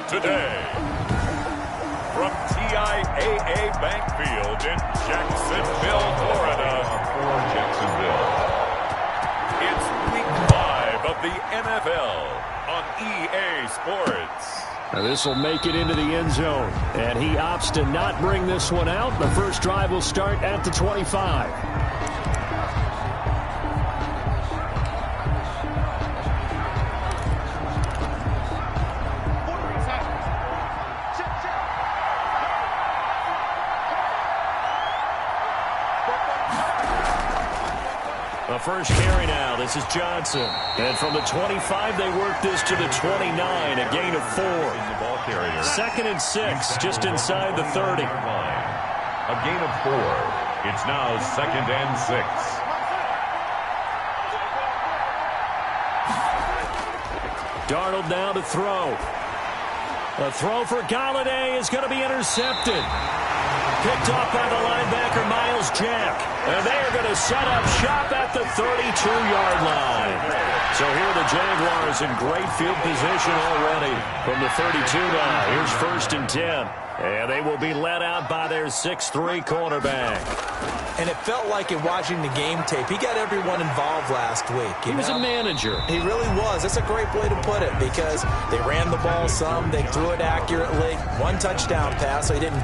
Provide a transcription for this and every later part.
Today, from TIAA Bank Field in Jacksonville, Florida, for Jacksonville, it's Week 5 of the NFL on EA Sports. Now this will make it into the end zone, and he opts to not bring this one out. The first drive will start at the 25. The first carry now. This is Johnson. And from the 25, they work this to the 29, a gain of 4. 2nd and 6, just inside the 30. A gain of 4. It's now 2nd and 6. Darnold now to throw. The throw for Galladay is going to be intercepted. Picked off by the linebacker, Miles Jack. And they are going to set up shop at the 32-yard line. So here are the Jaguars in great field position already. From the 32 now, here's 1st and 10. And they will be led out by their 6'3" quarterback. And it felt like in watching the game tape, he got everyone involved last week. He was a manager. He really was. That's a great way to put it because they ran the ball some. They threw it accurately. 1 touchdown pass, so he didn't,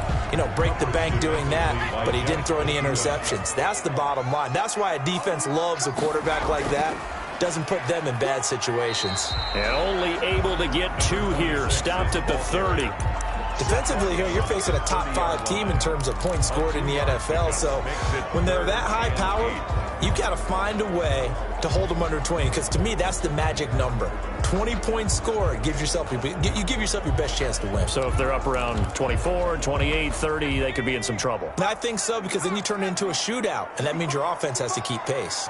break the bank doing that, but he didn't throw any interceptions. That's the bottom line. That's why a defense loves a quarterback like that. Doesn't put them in bad situations. And only able to get 2 here. Stopped at the 30. Defensively here, you're facing a top 5 team in terms of points scored in the NFL. So when they're that high powered, you've got to find a way to hold them under 20. Because to me, that's the magic number. 20 points scored, you give yourself your best chance to win. So if they're up around 24, 28, 30, they could be in some trouble. I think so, because then you turn it into a shootout, and that means your offense has to keep pace.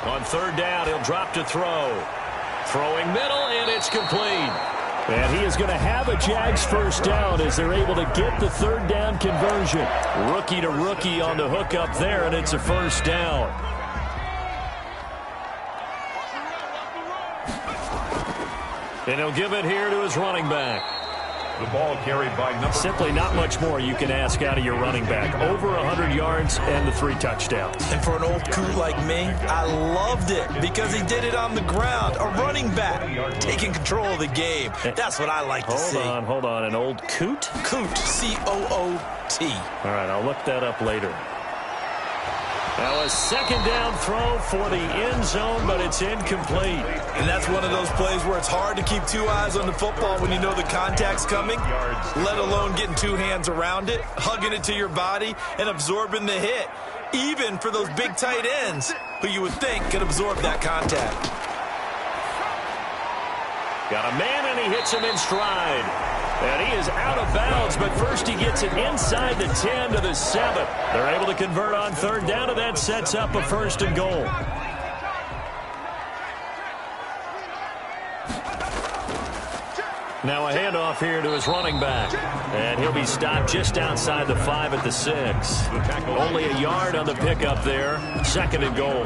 On 3rd down, he'll drop to throw. Throwing middle, and it's complete. And he is going to have a Jags first down as they're able to get the 3rd down conversion. Rookie to rookie on the hook up there, and it's a first down. And he'll give it here to his running back. The ball carried by number... Simply not much more you can ask out of your running back. Over 100 yards and the 3 touchdowns. And for an old coot like me, I loved it because he did it on the ground. A running back taking control of the game. That's what I like to see. Hold on. An old coot? Coot, C-O-O-T. All right, I'll look that up later. Now a 2nd down throw for the end zone, but it's incomplete. And that's one of those plays where it's hard to keep 2 eyes on the football when you know the contact's coming, let alone getting 2 hands around it, hugging it to your body, and absorbing the hit, even for those big tight ends who you would think could absorb that contact. Got a man, and he hits him in stride. And he is out of bounds, but first he gets it inside the 10 to the 7. They're able to convert on 3rd down, and that sets up a 1st and goal. Now a handoff here to his running back. And he'll be stopped just outside the 5 at the 6. Only a yard on the pickup there. 2nd and goal.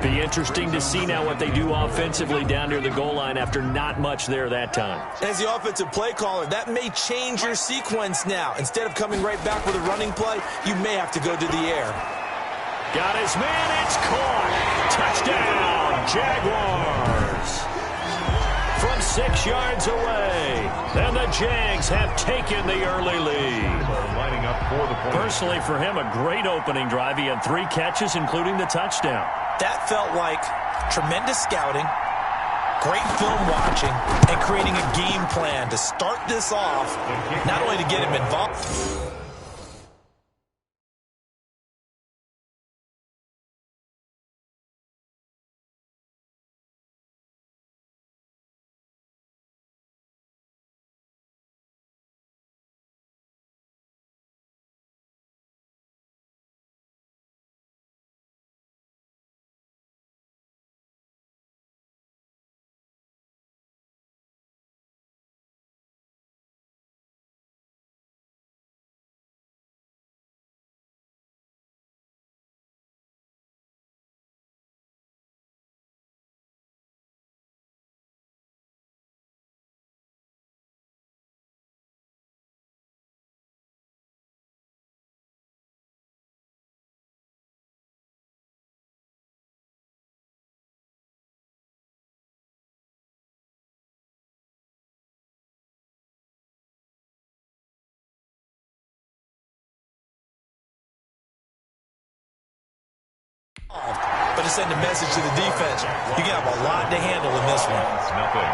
Be interesting to see now what they do offensively down near the goal line after not much there that time. As the offensive play caller, that may change your sequence now. Instead of coming right back with a running play, you may have to go to the air. Got his man. It's caught. Touchdown, Jaguars. From 6 yards away. And the Jags have taken the early lead. Lining up for the point. Personally, for him, a great opening drive. He had 3 catches, including the touchdown. That felt like tremendous scouting, great film watching, and creating a game plan to start this off, not only to get him involved. to send a message to the defense. You can have a lot to handle in this one. Nothing.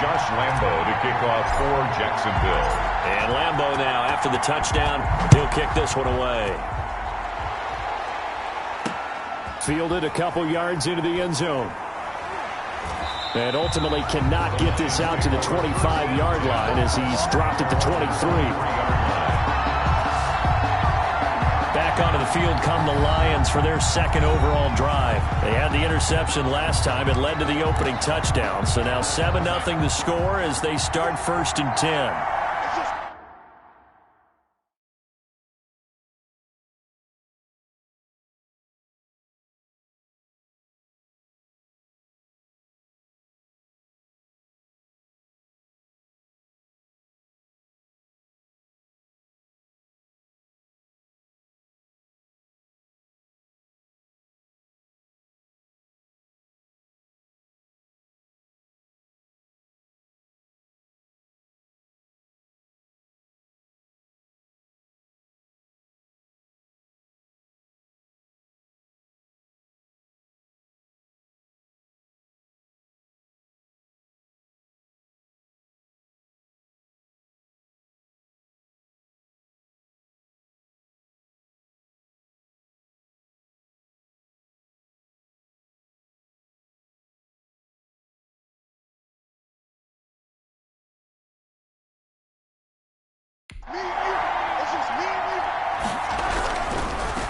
Josh Lambo to kick off for Jacksonville. And Lambo now, after the touchdown, he'll kick this one away. Fielded a couple yards into the end zone. And ultimately cannot get this out to the 25-yard line as he's dropped at the 23. Back onto the field come the Lions for their second overall drive. They had the interception last time. It led to the opening touchdown. So now 7-0 the score as they start 1st and 10.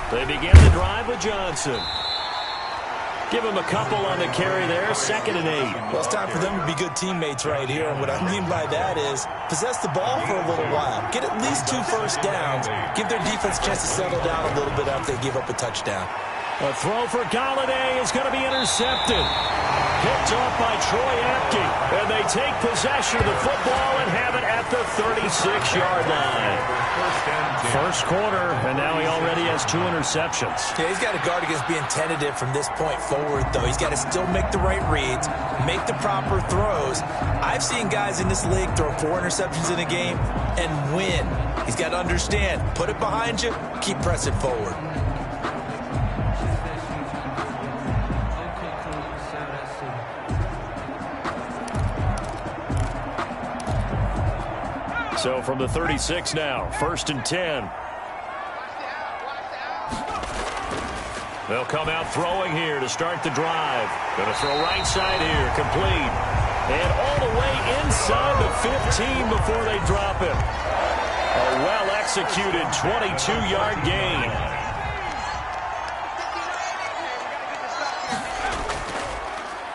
They begin the drive with Johnson. Give him a couple on the carry there, 2nd and 8. Well, it's time for them to be good teammates right here. And what I mean by that is possess the ball for a little while. Get at least 2 first downs. Give their defense a chance to settle down a little bit after they give up a touchdown. A throw for Galladay is going to be intercepted. Picked off by Troy Apke. And they take possession of the football and have it at the 36-yard line. First quarter, and now he already has 2 interceptions. Yeah, he's got to guard against being tentative from this point forward, though. He's got to still make the right reads, make the proper throws. I've seen guys in this league throw 4 interceptions in a game and win. He's got to understand, put it behind you, keep pressing forward. So from the 36 now, 1st and 10. They'll come out throwing here to start the drive. Going to throw right side here, complete. And all the way inside the 15 before they drop him. A well-executed 22-yard gain.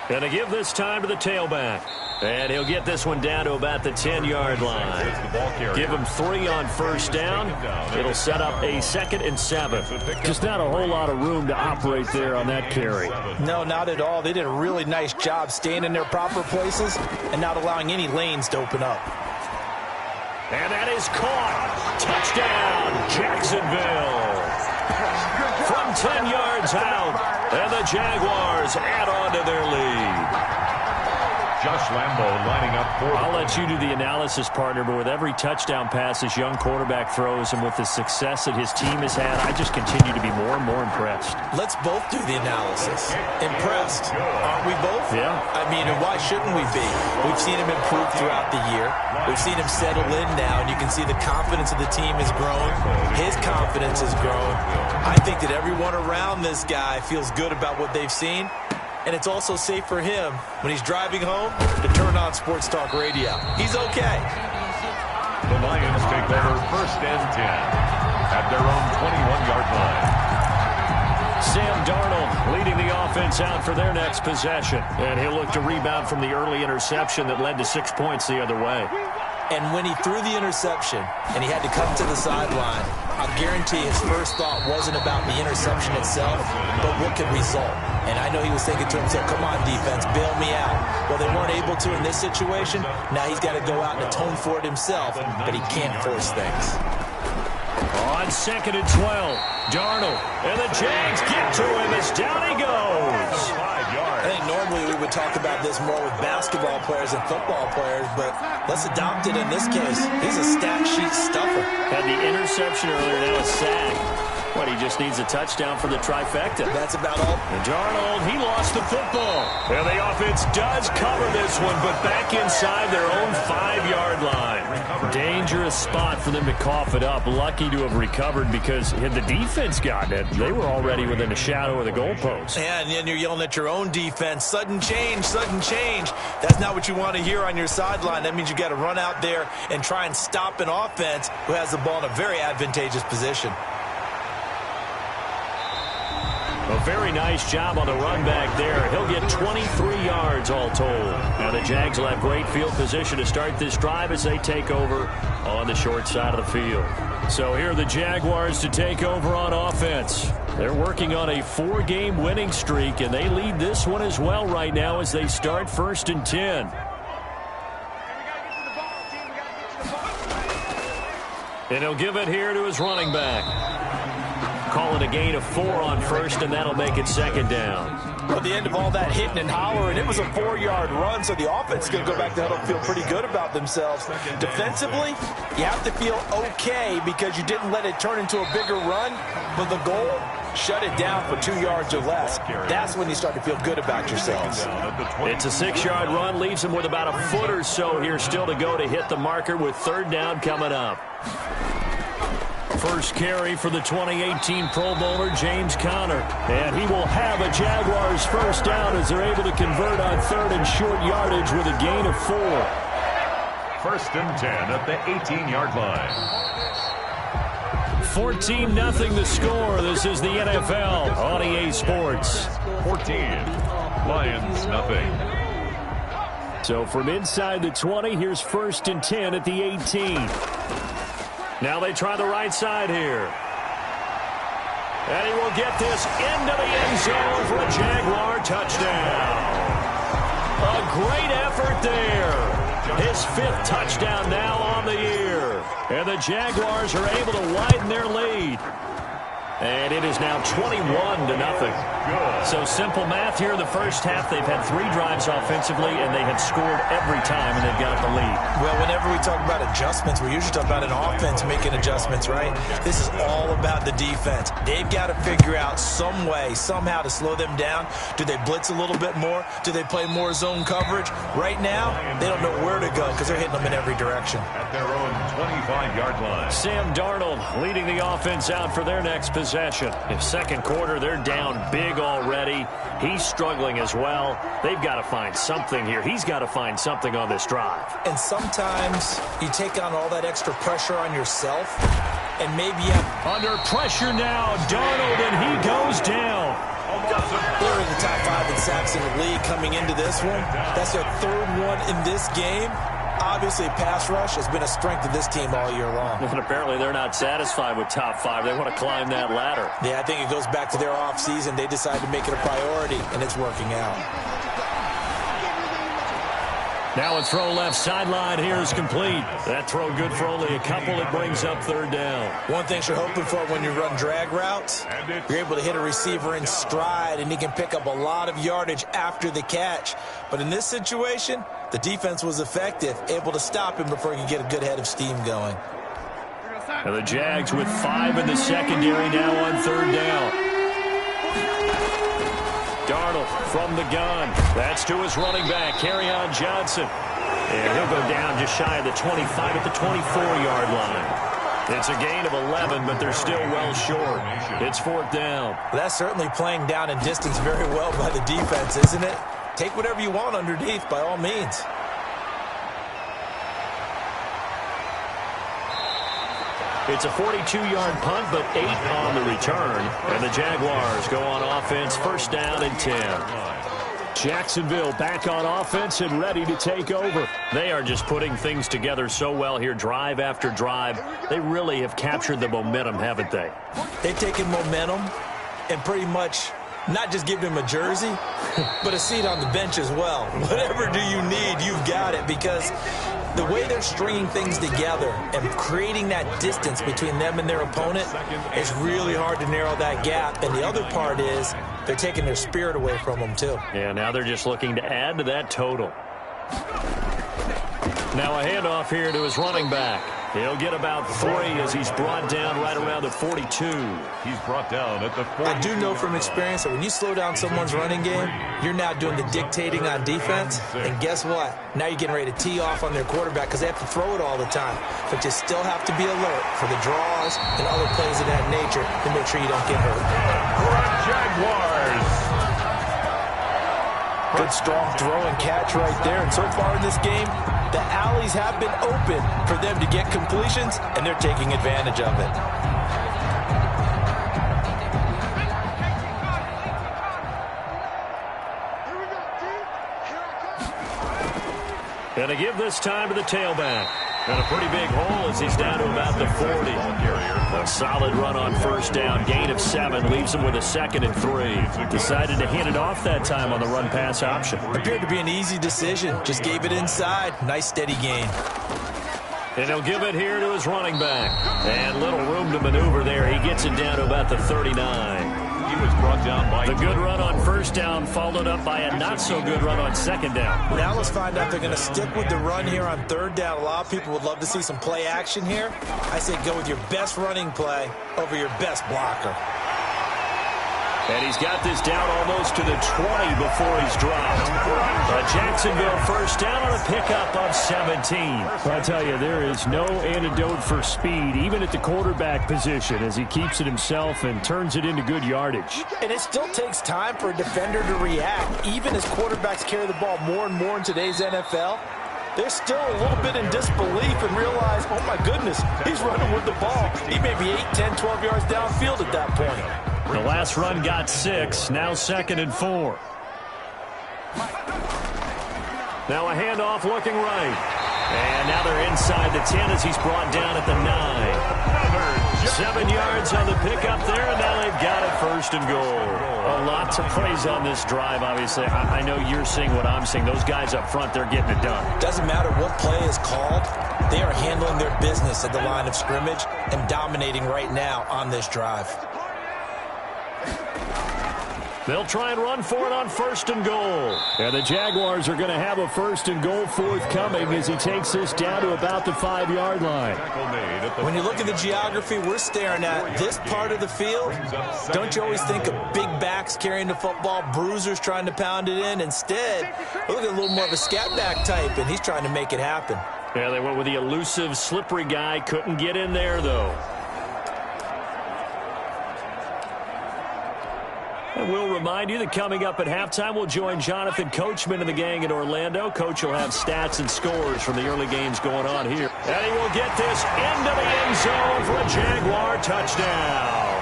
Going to give this time to the tailback. And he'll get this one down to about the 10-yard line. Give him 3 on first down. It'll set up a 2nd and 7. Just not a whole lot of room to operate there on that carry. No, not at all. They did a really nice job staying in their proper places and not allowing any lanes to open up. And that is caught. Touchdown, Jacksonville. From 10 yards out. And the Jaguars add on to their lead. Josh Lambo lining up for. I'll let you do the analysis, partner, but with every touchdown pass his young quarterback throws and with the success that his team has had, I just continue to be more and more impressed. Let's both do the analysis. Impressed. Aren't we both? Yeah. I mean, and why shouldn't we be? We've seen him improve throughout the year. We've seen him settle in now, and you can see the confidence of the team is growing. His confidence is growing. I think that everyone around this guy feels good about what they've seen. And it's also safe for him when he's driving home to turn on Sports Talk Radio. He's okay. The Lions take over 1st and 10 at their own 21-yard line. Sam Darnold leading the offense out for their next possession. And he'll look to rebound from the early interception that led to 6 points the other way. And when he threw the interception and he had to come to the sideline, I guarantee his first thought wasn't about the interception itself, but what could result. And I know he was thinking to himself, come on, defense, bail me out. Well, they weren't able to in this situation. Now he's got to go out and atone for it himself, but he can't force things. On 2nd and 12, Darnold, and the Jags get to him as down he goes. I think normally we would talk about this more with basketball players and football players, but let's adopt it in this case. He's a stat sheet stuffer. Had the interception earlier, now a sack. But he just needs a touchdown for the trifecta. That's about all. And Darnold, he lost the football. And the offense does cover this one, but back inside their own 5-yard line. Dangerous spot for them to cough it up. Lucky to have recovered because had the defense gotten it, they were already within a shadow of the goalpost. Yeah, and then you're yelling at your own defense. Sudden change, sudden change. That's not what you want to hear on your sideline. That means you got to run out there and try and stop an offense who has the ball in a very advantageous position. A very nice job on the run back there. He'll get 23 yards all told. Now the Jags will have great field position to start this drive as they take over on the short side of the field. So here are the Jaguars to take over on offense. They're working on a 4-game winning streak, and they lead this one as well right now as they start 1st and 10. And he'll give it here to his running back. Call it a gain of 4 on 1st, and that'll make it 2nd down. Well, at the end of all that hitting and hollering, it was a 4-yard run, so the offense is going to go back to huddle and feel pretty good about themselves. Defensively, you have to feel okay because you didn't let it turn into a bigger run, but the goal, shut it down for 2 yards or less. That's when you start to feel good about yourselves. It's a 6-yard run, leaves them with about a foot or so here still to go to hit the marker with 3rd down coming up. First carry for the 2018 Pro Bowler, James Conner. And he will have a Jaguars 1st down as they're able to convert on 3rd and short yardage with a gain of 4. 1st and 10 at the 18-yard line. 14-0 the score. This is the NFL on EA Sports. 14, Lions nothing. So from inside the 20, here's 1st and 10 at the 18. Now they try the right side here. And he will get this into the end zone for a Jaguar touchdown. A great effort there. His 5th touchdown now on the year. And the Jaguars are able to widen their lead. And it is now 21-0. So simple math here in the first half. They've had 3 drives offensively, and they have scored every time, and they've got the lead. Well, whenever we talk about adjustments, we usually talk about an offense making adjustments, right? This is all about the defense. They've got to figure out some way, somehow to slow them down. Do they blitz a little bit more? Do they play more zone coverage? Right now, they don't know where to go because they're hitting them in every direction. At their own 25-yard line. Sam Darnold leading the offense out for their next possession. In 2nd quarter, they're down big already. He's struggling as well. They've got to find something here. He's got to find something on this drive. And sometimes you take on all that extra pressure on yourself, and maybe you have... Under pressure now, Darnold, and he goes down. They're in the top 5 in sacks in the league coming into this one. That's their 3rd one in this game. Obviously, pass rush has been a strength of this team all year long. And apparently they're not satisfied with top 5. They want to climb that ladder. Yeah, I think it goes back to their offseason. They decided to make it a priority, and it's working out. Now a throw left sideline here is complete. That throw good for only a couple. It brings up 3rd down. One thing you're hoping for when you run drag routes, you're able to hit a receiver in stride, and he can pick up a lot of yardage after the catch. But in this situation, the defense was effective, able to stop him before he could get a good head of steam going. And the Jags with 5 in the secondary now on 3rd down. Darnold from the gun. That's to his running back, Kerryon Johnson. And he'll go down just shy of the 25 at the 24-yard line. It's a gain of 11, but they're still well short. It's 4th down. That's certainly playing down in distance very well by the defense, isn't it? Take whatever you want underneath, by all means. It's a 42-yard punt, but 8 on the return. And the Jaguars go on offense, 1st down and 10. Jacksonville back on offense and ready to take over. They are just putting things together so well here, drive after drive. They really have captured the momentum, haven't they? They've taken momentum and pretty much not just given him a jersey, but a seat on the bench as well. Whatever do you need, you've got it, because the way they're stringing things together and creating that distance between them and their opponent, it's really hard to narrow that gap. And the other part is they're taking their spirit away from them, too. Yeah, now they're just looking to add to that total. Now a handoff here to his running back. He'll get about 3 as he's brought down right around the 42. He's brought down at the 40. I do know from experience that when you slow down someone's running game, you're now doing the dictating on defense. And guess what? Now you're getting ready to tee off on their quarterback because they have to throw it all the time. But you still have to be alert for the draws and other plays of that nature to make sure you don't get hurt. Jaguars. Good strong throw and catch right there. And so far in this game, the alleys have been open for them to get completions, and they're taking advantage of it. And to give this time to the tailback. And a pretty big hole as he's down to about the 40. A solid run on first down. Gain of 7 leaves him with a 2nd and 3. Decided to hand it off that time on the run-pass option. Appeared to be an easy decision. Just gave it inside. Nice steady gain. And he'll give it here to his running back. And little room to maneuver there. He gets it down to about the 39. He was brought down by the good run on first down followed up by a not-so-good run on second down. Now let's find out if they're going to stick with the run here on third down. A lot of people would love to see some play action here. I say go with your best running play over your best blocker. And he's got this down almost to the 20 before he's dropped. A Jacksonville first down on a pickup of 17. I tell you, there is no antidote for speed, even at the quarterback position, as he keeps it himself and turns it into good yardage. And it still takes time for a defender to react. Even as quarterbacks carry the ball more and more in today's NFL, they're still a little bit in disbelief and realize, oh my goodness, he's running with the ball. He may be 8, 10, 12 yards downfield at that point. The last run got 6, now 2nd and 4. Now a handoff looking right. And now they're inside the 10 as he's brought down at the 9. 7 yards on the pickup there, and now they've got it 1st and goal. A lot to praise on this drive, obviously. I know you're seeing what I'm seeing. Those guys up front, they're getting it done. Doesn't matter what play is called. They are handling their business at the line of scrimmage and dominating right now on this drive. They'll try and run for it on 1st and goal. And the Jaguars are going to have a 1st and goal forthcoming as he takes this down to about the 5-yard line. When you look at the geography we're staring at, this part of the field, don't you always think of big backs carrying the football, bruisers trying to pound it in? Instead, look at a little more of a scat back type, and he's trying to make it happen. Yeah, they went with the elusive, slippery guy. Couldn't get in there, though. And we'll remind you that coming up at halftime, we'll join Jonathan Coachman and the gang in Orlando. Coach will have stats and scores from the early games going on here. And he will get this into the end zone for a Jaguar touchdown.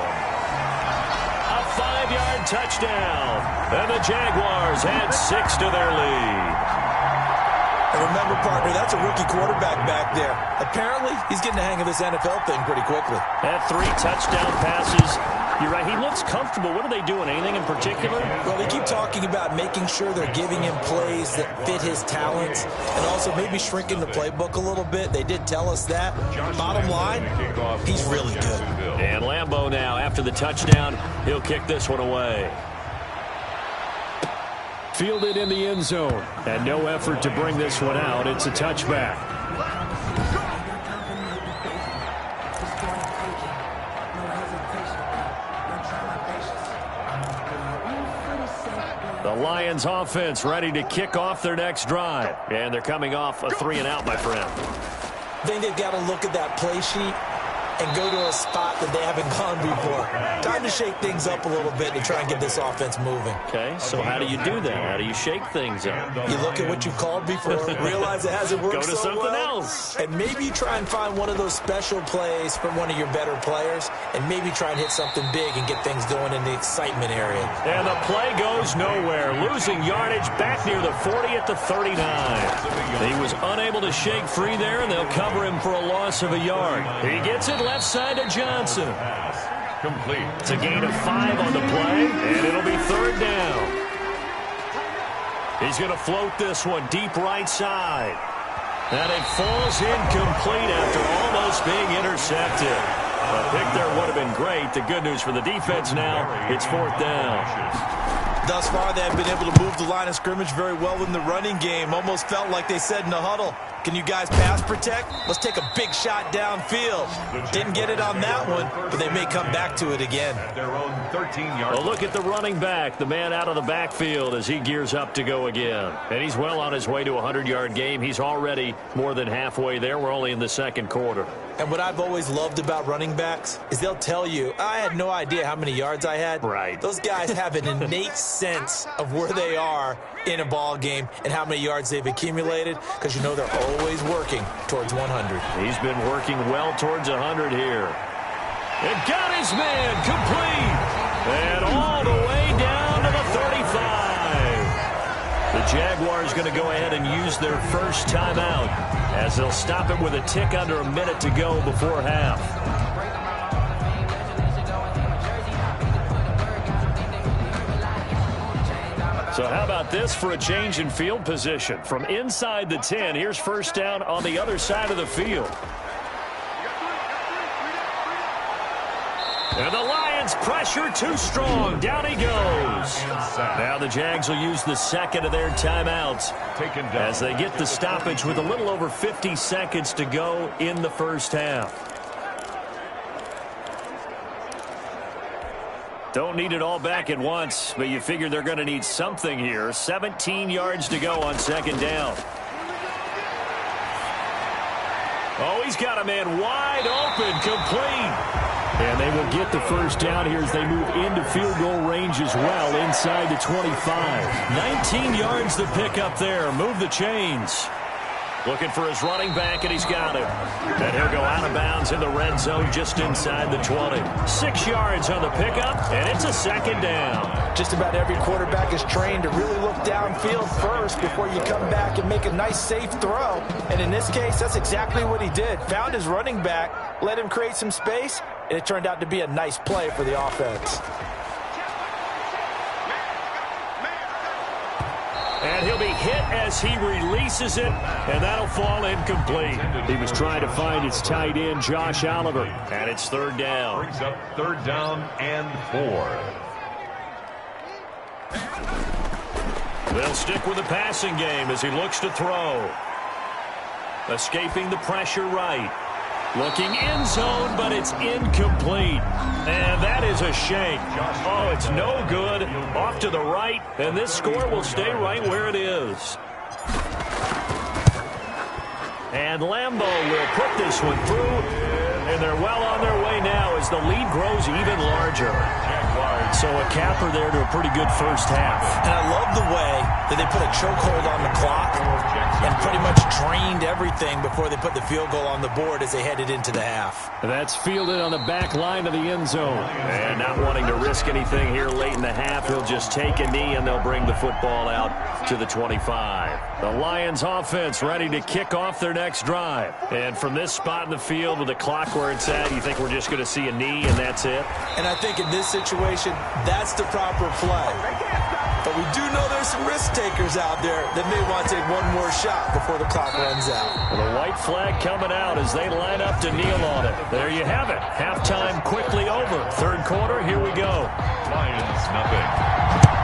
A 5-yard touchdown. And the Jaguars add 6 to their lead. And remember, partner, that's a rookie quarterback back there. Apparently, he's getting the hang of this NFL thing pretty quickly. Had 3 touchdown passes. You're right. He looks comfortable. What are they doing? Anything in particular? Well, they keep talking about making sure they're giving him plays that fit his talents and also maybe shrinking the playbook a little bit. They did tell us that. Bottom line, he's really good. And Lambeau now, after the touchdown, he'll kick this one away. Fielded in the end zone. And no effort to bring this one out. It's a touchback. The Lions offense ready to kick off their next drive. And they're coming off a 3-and-out, my friend. I think they've got to look at that play sheet and go to a spot that they haven't gone before. Time to shake things up a little bit to try and get this offense moving. Okay, so how do you do that? How do you shake things up? You look at what you've called before, realize it hasn't worked Go to so something well, else. and maybe you try and find one of those special plays from one of your better players, and maybe try and hit something big and get things going in the excitement area. And the play goes nowhere. Losing yardage back near the 40 at the 39. He was unable to shake free there, and they'll cover him for a loss of a yard. He gets it left side to Johnson. Complete. It's a gain of 5 on the play, and it'll be 3rd down. He's going to float this one deep right side. And it falls incomplete after almost being intercepted. A pick there would have been great. The good news for the defense now, it's 4th down. thus far, they have been able to move the line of scrimmage very well in the running game. Almost felt like they said in the huddle, can you guys pass protect? Let's take a big shot downfield. Didn't get it on that one, but they may come back to it again. Their own 13-yard. Well, look at the running back, the man out of the backfield as he gears up to go again. And he's well on his way to a 100-yard game. He's already more than halfway there. We're only in the second quarter. And what I've always loved about running backs is they'll tell you, I had no idea how many yards I had. Right. Those guys have an innate sense of where they are in a ball game and how many yards they've accumulated, because you know they're always working towards 100. He's been working well towards 100 here. And got his man complete. And all the way down to the 35. The Jaguars going to go ahead and use their first timeout as they'll stop it with a tick under a minute to go before half. So how about this for a change in field position? From inside the 10, here's first down on the other side of the field. And the Lions pressure too strong. Down he goes. Now the Jags will use the second of their timeouts as they get the stoppage with a little over 50 seconds to go in the first half. Don't need it all back at once, but you figure they're going to need something here. 17 yards to go on second down. Oh, he's got a man wide open, complete. And they will get the first down here as they move into field goal range as well, inside the 25. 19 yards to pick up there. Move the chains. Looking for his running back, and he's got him. And he'll go out of bounds in the red zone just inside the 20. 6 yards on the pickup, and it's a second down. Just about every quarterback is trained to really look downfield first before you come back and make a nice, safe throw. And in this case, that's exactly what he did. Found his running back, let him create some space, and it turned out to be a nice play for the offense. And he'll be hit as he releases it, and that'll fall incomplete. He was trying to find his tight end, Josh Oliver, and it's third down. Brings up third down and 4. They'll stick with the passing game as he looks to throw. Escaping the pressure right. Looking end zone, but it's incomplete. And that is a shame. Oh, it's no good. Off to the right, and this score will stay right where it is. And Lambeau will put this one through, and they're well on their way now as the lead grows even larger. So a capper there to a pretty good first half. And I love the way that they put a chokehold on the clock and pretty much drained everything before they put the field goal on the board as they headed into the half. That's fielded on the back line of the end zone. And not wanting to risk anything here late in the half, he'll just take a knee and they'll bring the football out to the 25. The Lions offense ready to kick off their next drive. And from this spot in the field with the clock where it's at, you think we're just going to see a knee and that's it? And I think in this situation, that's the proper play. But we do know there's some risk takers out there that may want to take one more shot before the clock runs out. Well, the white flag coming out as they line up to kneel on it. There you have it. Halftime quickly over. Third quarter, here we go. Lions, nothing.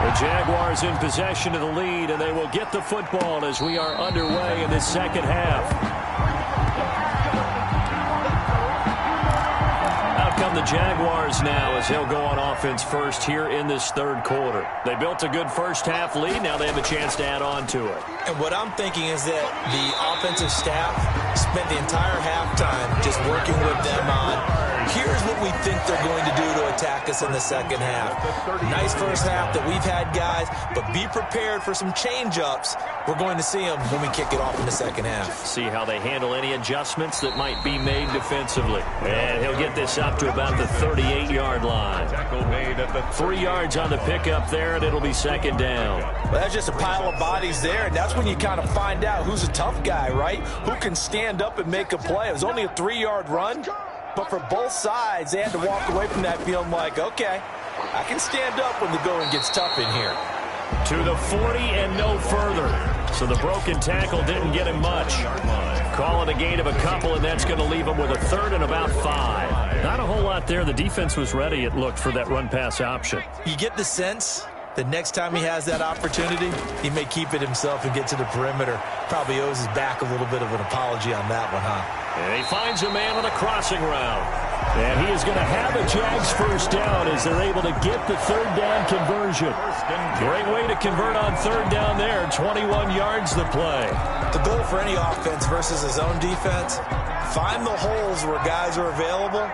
The Jaguars in possession of the lead, and they will get the football as we are underway in this second half. Come the Jaguars now as they'll go on offense first here in this third quarter. They built a good first half lead. Now they have a chance to add on to it. And what I'm thinking is that the offensive staff spent the entire halftime just working with them on, here's what we think they're going to do to attack us in the second half. Nice first half that we've had, guys, but be prepared for some change-ups. We're going to see them when we kick it off in the second half. See how they handle any adjustments that might be made defensively. And he'll get this up to about the 38-yard line. 3 yards on the pickup there, and it'll be second down. Well, that's just a pile of bodies there, and that's when you kind of find out who's a tough guy, right? Who can stand up and make a play. It was only a 3-yard run, but for both sides, they had to walk away from that feeling like, okay, I can stand up when the going gets tough in here. To the 40 and no further. So the broken tackle didn't get him much. Call it a gain of a couple, and that's going to leave him with a third and about 5. Not a whole lot there. The defense was ready, it looked, for that run-pass option. You get the sense The next time he has that opportunity, he may keep it himself and get to the perimeter. Probably owes his back a little bit of an apology on that one, huh? And he finds a man on a crossing route. And he is going to have a Jags first down as they're able to get the third down conversion. Great way to convert on third down there. 21 yards the play. The goal for any offense versus his own defense, find the holes where guys are available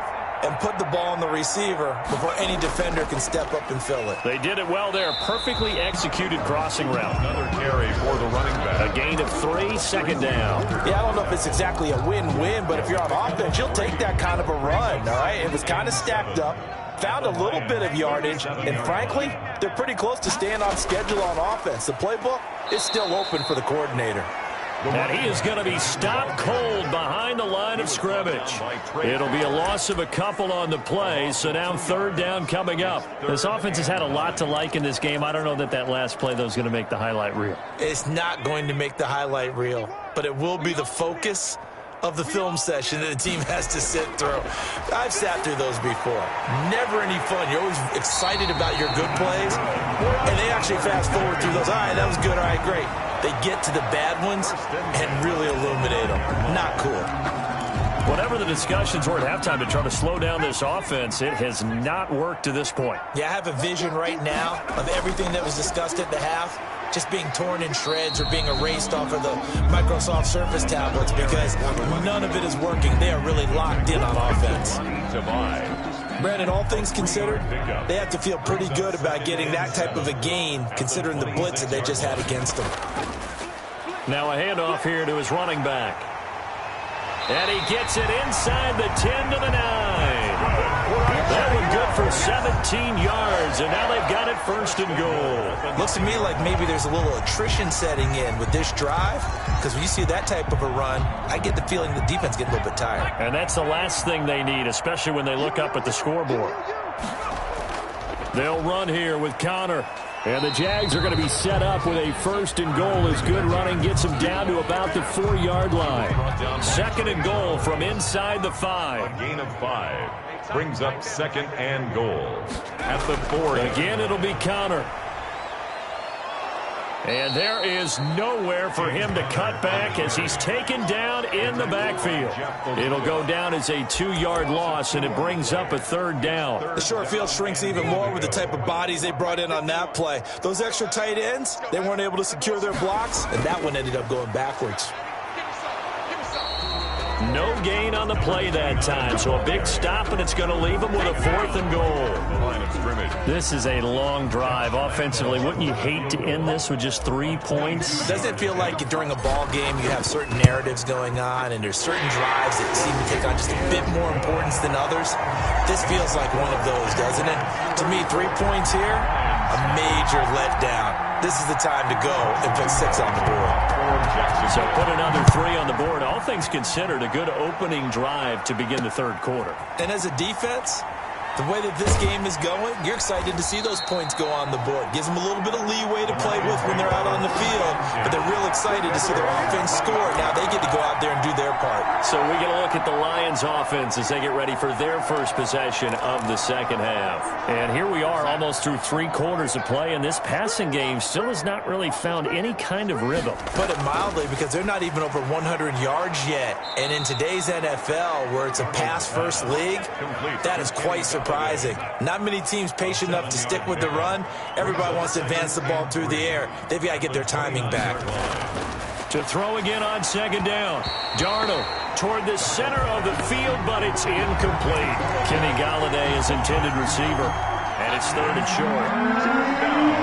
and put the ball on the receiver before any defender can step up and fill it. They did it well there. Perfectly executed crossing route. Another carry for the running back. A gain of 3, second down. Yeah, I don't know if it's exactly a win-win, but if you're on offense, you'll take that kind of a run, all right? It was kind of stacked up, found a little bit of yardage, and frankly, they're pretty close to staying on schedule on offense. The playbook is still open for the coordinator. And he is going to be stopped cold behind the line of scrimmage. It'll be a loss of a couple on the play, so now third down coming up. This offense has had a lot to like in this game. I don't know that that last play, though, is going to make the highlight reel. It's not going to make the highlight reel, but it will be the focus of the film session that the team has to sit through. I've sat through those before. Never any fun. You're always excited about your good plays, and they actually fast forward through those. All right, that was good. All right, great. They get to the bad ones and really illuminate them. Not cool. Whatever the discussions were at halftime to try to slow down this offense, it has not worked to this point. Yeah, I have a vision right now of everything that was discussed at the half just being torn in shreds or being erased off of the Microsoft Surface tablets because none of it is working. They are really locked in on offense. Brandon, all things considered, they have to feel pretty good about getting that type of a gain considering the blitz that they just had against them. Now a handoff here to his running back. And he gets it inside the 10 to the 9. That one good for 17 yards, and now they've got it first and goal. Looks to me like maybe there's a little attrition setting in with this drive, because when you see that type of a run, I get the feeling the defense gets a little bit tired. And that's the last thing they need, especially when they look up at the scoreboard. They'll run here with Connor. And the Jags are going to be set up with a first and goal as good running gets them down to about the 4-yard line. Second and goal from inside the 5. A gain of 5 brings up second and goal at the 4. Again, it'll be Connor. And there is nowhere for him to cut back as he's taken down in the backfield. It'll go down as a 2-yard loss, and it brings up a third down. The short field shrinks even more with the type of bodies they brought in on that play. Those extra tight ends, they weren't able to secure their blocks, and that one ended up going backwards. No gain on the play that time, so a big stop, and it's going to leave them with a 4th and goal. This is a long drive. Offensively, wouldn't you hate to end this with just 3 points? Doesn't it feel like during a ball game you have certain narratives going on, and there's certain drives that seem to take on just a bit more importance than others? This feels like one of those, doesn't it? To me, 3 points here, a major letdown. This is the time to go and put 6 on the board. So put another 3 on the board. All things considered, a good opening drive to begin the third quarter. And as a defense, the way that this game is going, you're excited to see those points go on the board. Gives them a little bit of leeway to play with when they're out on the field, but they're real excited to see their offense score. Now they get to go out there and do their part. So we get a look at the Lions offense as they get ready for their first possession of the second half. And here we are almost through 3 quarters of play, and this passing game still has not really found any kind of rhythm. Put it mildly, because they're not even over 100 yards yet. And in today's NFL, where it's a pass-first league, that is quite surprising. Not many teams patient enough to stick with the run. Everybody wants to advance the ball through the air. They've got to get their timing back. To throw again on second down. Darnold toward the center of the field, but it's incomplete. Kenny Galladay is intended receiver, and it's third and short. Third down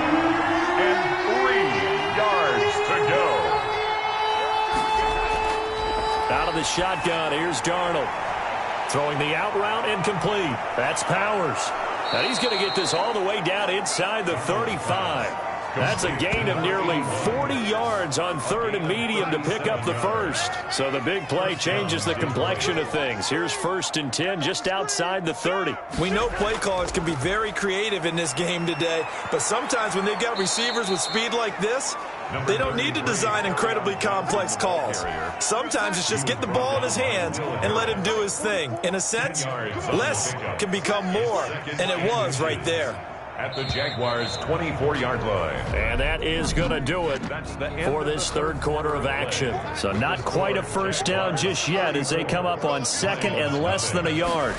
and 3 yards to go. Out of the shotgun, here's Darnold. Throwing the out route, incomplete. That's Powers. And he's going to get this all the way down inside the 35. That's a gain of nearly 40 yards on third and medium to pick up the first. So the big play changes the complexion of things. Here's 1st and 10 just outside the 30. We know play callers can be very creative in this game today, but sometimes when they've got receivers with speed like this, they don't need to design incredibly complex calls. Sometimes it's just get the ball in his hands and let him do his thing. In a sense, less can become more, and it was right there. at the Jaguars' 24-yard line. And that is going to do it for this third quarter of action. So not quite a first down just yet as they come up on second and less than a yard.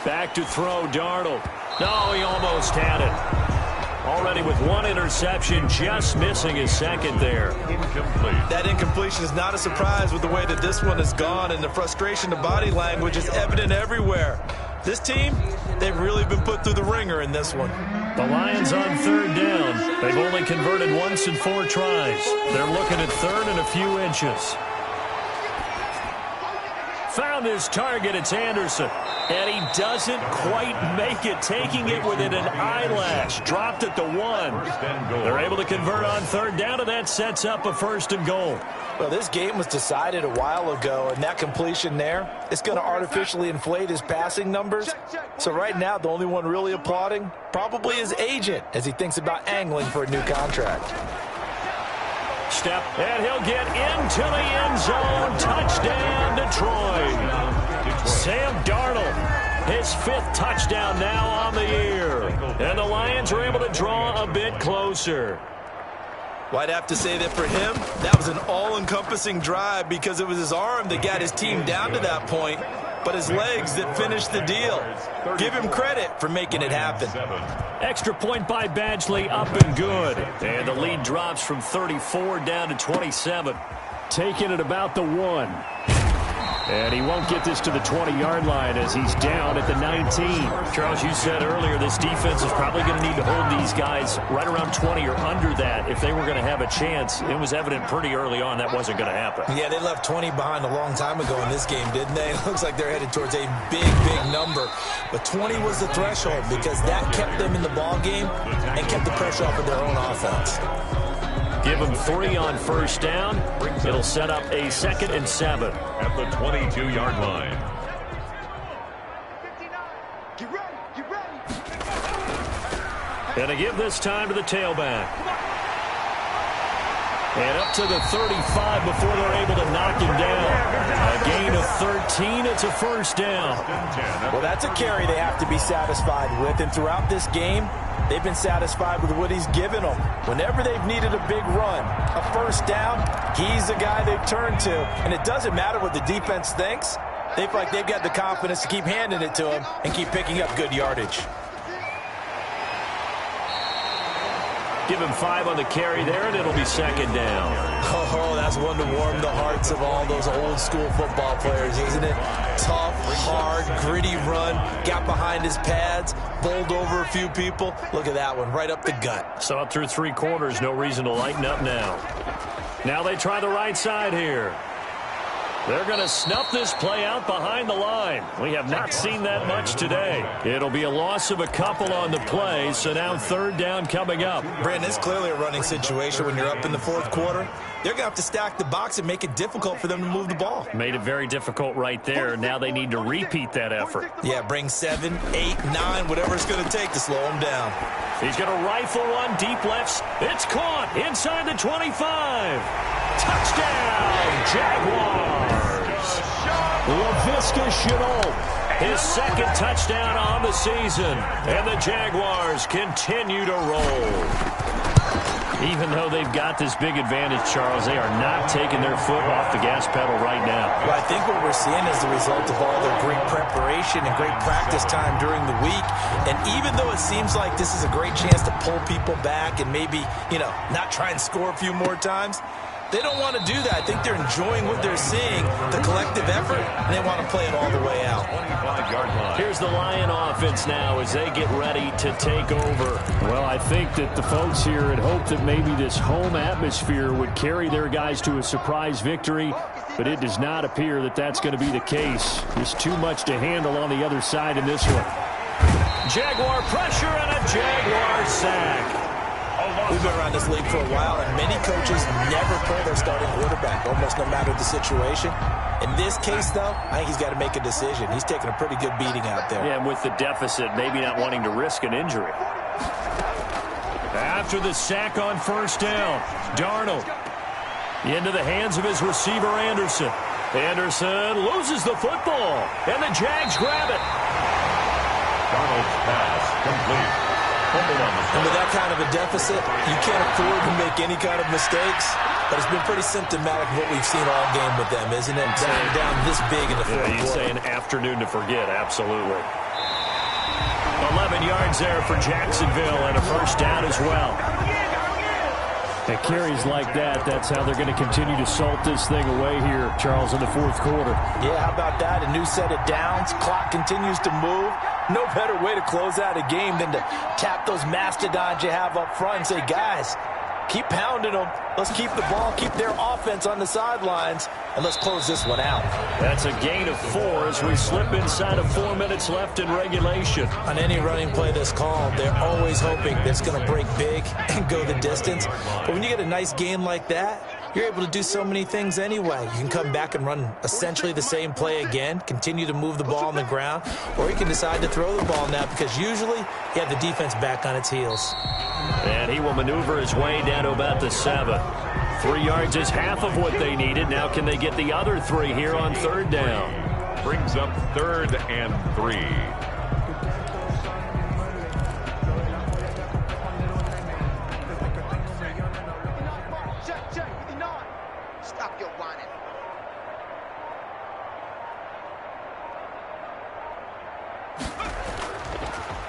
Back to throw, Darnold. No, he almost had it. Already with one interception, just missing his second there. Incomplete. That incompletion is not a surprise with the way that this one has gone, and the frustration of body language is evident everywhere. This team, they've really been put through the ringer in this one. The Lions on third down. They've only converted once in 4 tries. They're looking at third and a few inches. Found his target. It's Anderson. And he doesn't quite make it, taking it within an eyelash. Dropped at the 1. They're able to convert on third down, and that sets up a first and goal. Well, this game was decided a while ago, and that completion there is going to artificially inflate his passing numbers. So right now, the only one really applauding probably his agent as he thinks about angling for a new contract. Step, and he'll get into the end zone. Touchdown, Detroit. Sam Darnold, his 5th touchdown now on the year. And the Lions are able to draw a bit closer. Well, I'd have to say that for him, that was an all-encompassing drive because it was his arm that got his team down to that point, but his legs that finished the deal. Give him credit for making it happen. Extra point by Badgley, up and good. And the lead drops from 34 down to 27. Taking it about the 1. And he won't get this to the 20-yard line as he's down at the 19. Charles, you said earlier this defense is probably going to need to hold these guys right around 20 or under that if they were going to have a chance. It was evident pretty early on that wasn't going to happen. Yeah, they left 20 behind a long time ago in this game, didn't they? It looks like they're headed towards a big, big number. But 20 was the threshold because that kept them in the ball game and kept the pressure off of their own offense. Give them 3 on first down. It'll set up a 2nd and 7. At the 22-yard line. And to give this time to the tailback. And up to the 35 before they're able to knock him down. A gain of 13. It's a first down. Well, that's a carry they have to be satisfied with. And throughout this game, they've been satisfied with what he's given them. Whenever they've needed a big run, a first down, he's the guy they've turned to. And it doesn't matter what the defense thinks. They feel like they've got the confidence to keep handing it to him and keep picking up good yardage. Give him 5 on the carry there, and it'll be 2nd down. Oh, that's one to warm the hearts of all those old-school football players, isn't it? Tough, hard, gritty run, got behind his pads, bowled over a few people. Look at that one, right up the gut. So up through 3 quarters, no reason to lighten up now. Now they try the right side here. They're going to snuff this play out behind the line. We have not seen that much today. It'll be a loss of a couple on the play, so now third down coming up. Brandon, it's clearly a running situation when you're up in the 4th quarter. They're going to have to stack the box and make it difficult for them to move the ball. Made it very difficult right there. Now they need to repeat that effort. Yeah, bring 7, 8, 9, whatever it's going to take to slow them down. He's going to rifle one deep left. It's caught inside the 25. Touchdown, Jaguars. LaVisca Chenault, his 2nd touchdown on the season. And the Jaguars continue to roll. Even though they've got this big advantage, Charles, they are not taking their foot off the gas pedal right now. Well, I think what we're seeing is the result of all their great preparation and great practice time during the week. And even though it seems like this is a great chance to pull people back and maybe, not try and score a few more times, they don't want to do that. I think they're enjoying what they're seeing, the collective effort, and they want to play it all the way out. Here's the Lion offense now as they get ready to take over. Well, I think that the folks here had hoped that maybe this home atmosphere would carry their guys to a surprise victory, but it does not appear that that's going to be the case. There's too much to handle on the other side in this one. Jaguar pressure and a Jaguar sack. We've been around this league for a while, and many coaches never pull their starting quarterback, almost no matter the situation. In this case, though, I think he's got to make a decision. He's taking a pretty good beating out there. Yeah, and with the deficit, maybe not wanting to risk an injury. After the sack on first down, Darnold into the hands of his receiver, Anderson. Anderson loses the football, and the Jags grab it. Darnold's pass complete. And with that kind of a deficit, you can't afford to make any kind of mistakes. But it's been pretty symptomatic of what we've seen all game with them, isn't it? Down this big in the fourth quarter. You'd say an afternoon to forget, absolutely. 11 yards there for Jacksonville and a first down as well. And carries like that, that's how they're going to continue to salt this thing away here, Charles, in the fourth quarter. Yeah, how about that? A new set of downs. Clock continues to move. No better way to close out a game than to tap those mastodons you have up front and say, guys, keep pounding them. Let's keep the ball, keep their offense on the sidelines, and let's close this one out. That's a gain of 4 as we slip inside of 4 minutes left in regulation. On any running play that's called, they're always hoping that it's going to break big and go the distance. But when you get a nice game like that, you're able to do so many things anyway. You can come back and run essentially the same play again, continue to move the ball on the ground, or you can decide to throw the ball now because usually you have the defense back on its heels. And he will maneuver his way down to about the 7. 3 yards is half of what they needed. Now can they get the other 3 here on third down? Brings up 3rd and 3. Stop your whining.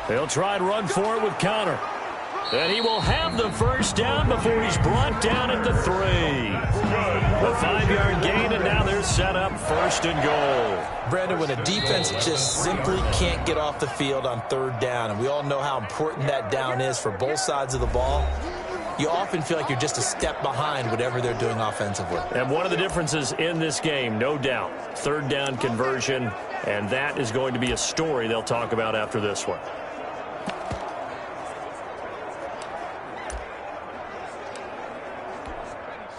They'll try and run for it with Connor. And he will have the first down before he's brought down at the 3. A 5-yard gain, and now they're set up 1st and goal. Brandon, when a defense just simply can't get off the field on third down, and we all know how important that down is for both sides of the ball, you often feel like you're just a step behind whatever they're doing offensively. And one of the differences in this game, no doubt, third down conversion, and that is going to be a story they'll talk about after this one.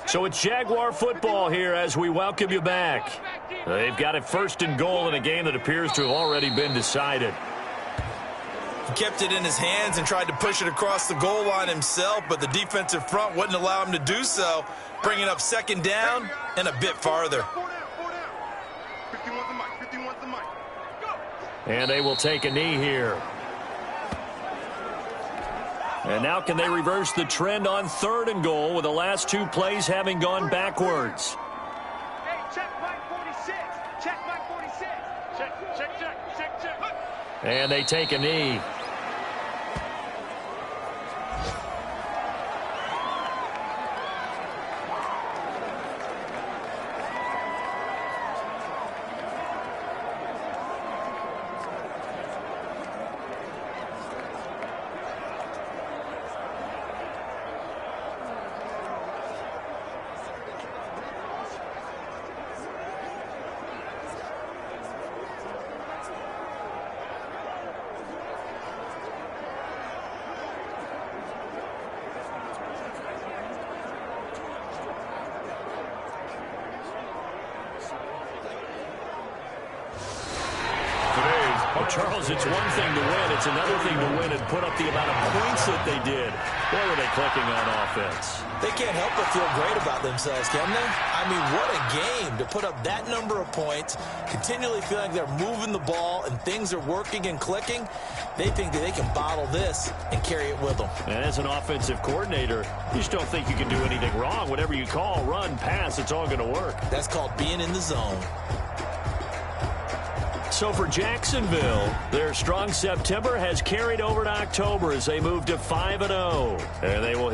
So it's Jaguar football here as we welcome you back. They've got it 1st and goal in a game that appears to have already been decided. He kept it in his hands and tried to push it across the goal line himself, but the defensive front wouldn't allow him to do so, bringing up 2nd down and a bit farther. And they will take a knee here. And now can they reverse the trend on 3rd and goal with the last 2 plays having gone backwards? Hey, check Mike 46. Check Mike 46. Check. And they take a knee. Charles, it's one thing to win. It's another thing to win and put up the amount of points that they did. Boy, were they clicking on offense. They can't help but feel great about themselves, can they? I mean, what a game to put up that number of points, continually feeling like they're moving the ball and things are working and clicking. They think that they can bottle this and carry it with them. And as an offensive coordinator, you just don't think you can do anything wrong. Whatever you call, run, pass, it's all going to work. That's called being in the zone. So for Jacksonville, their strong September has carried over to October as they move to 5-0. And they will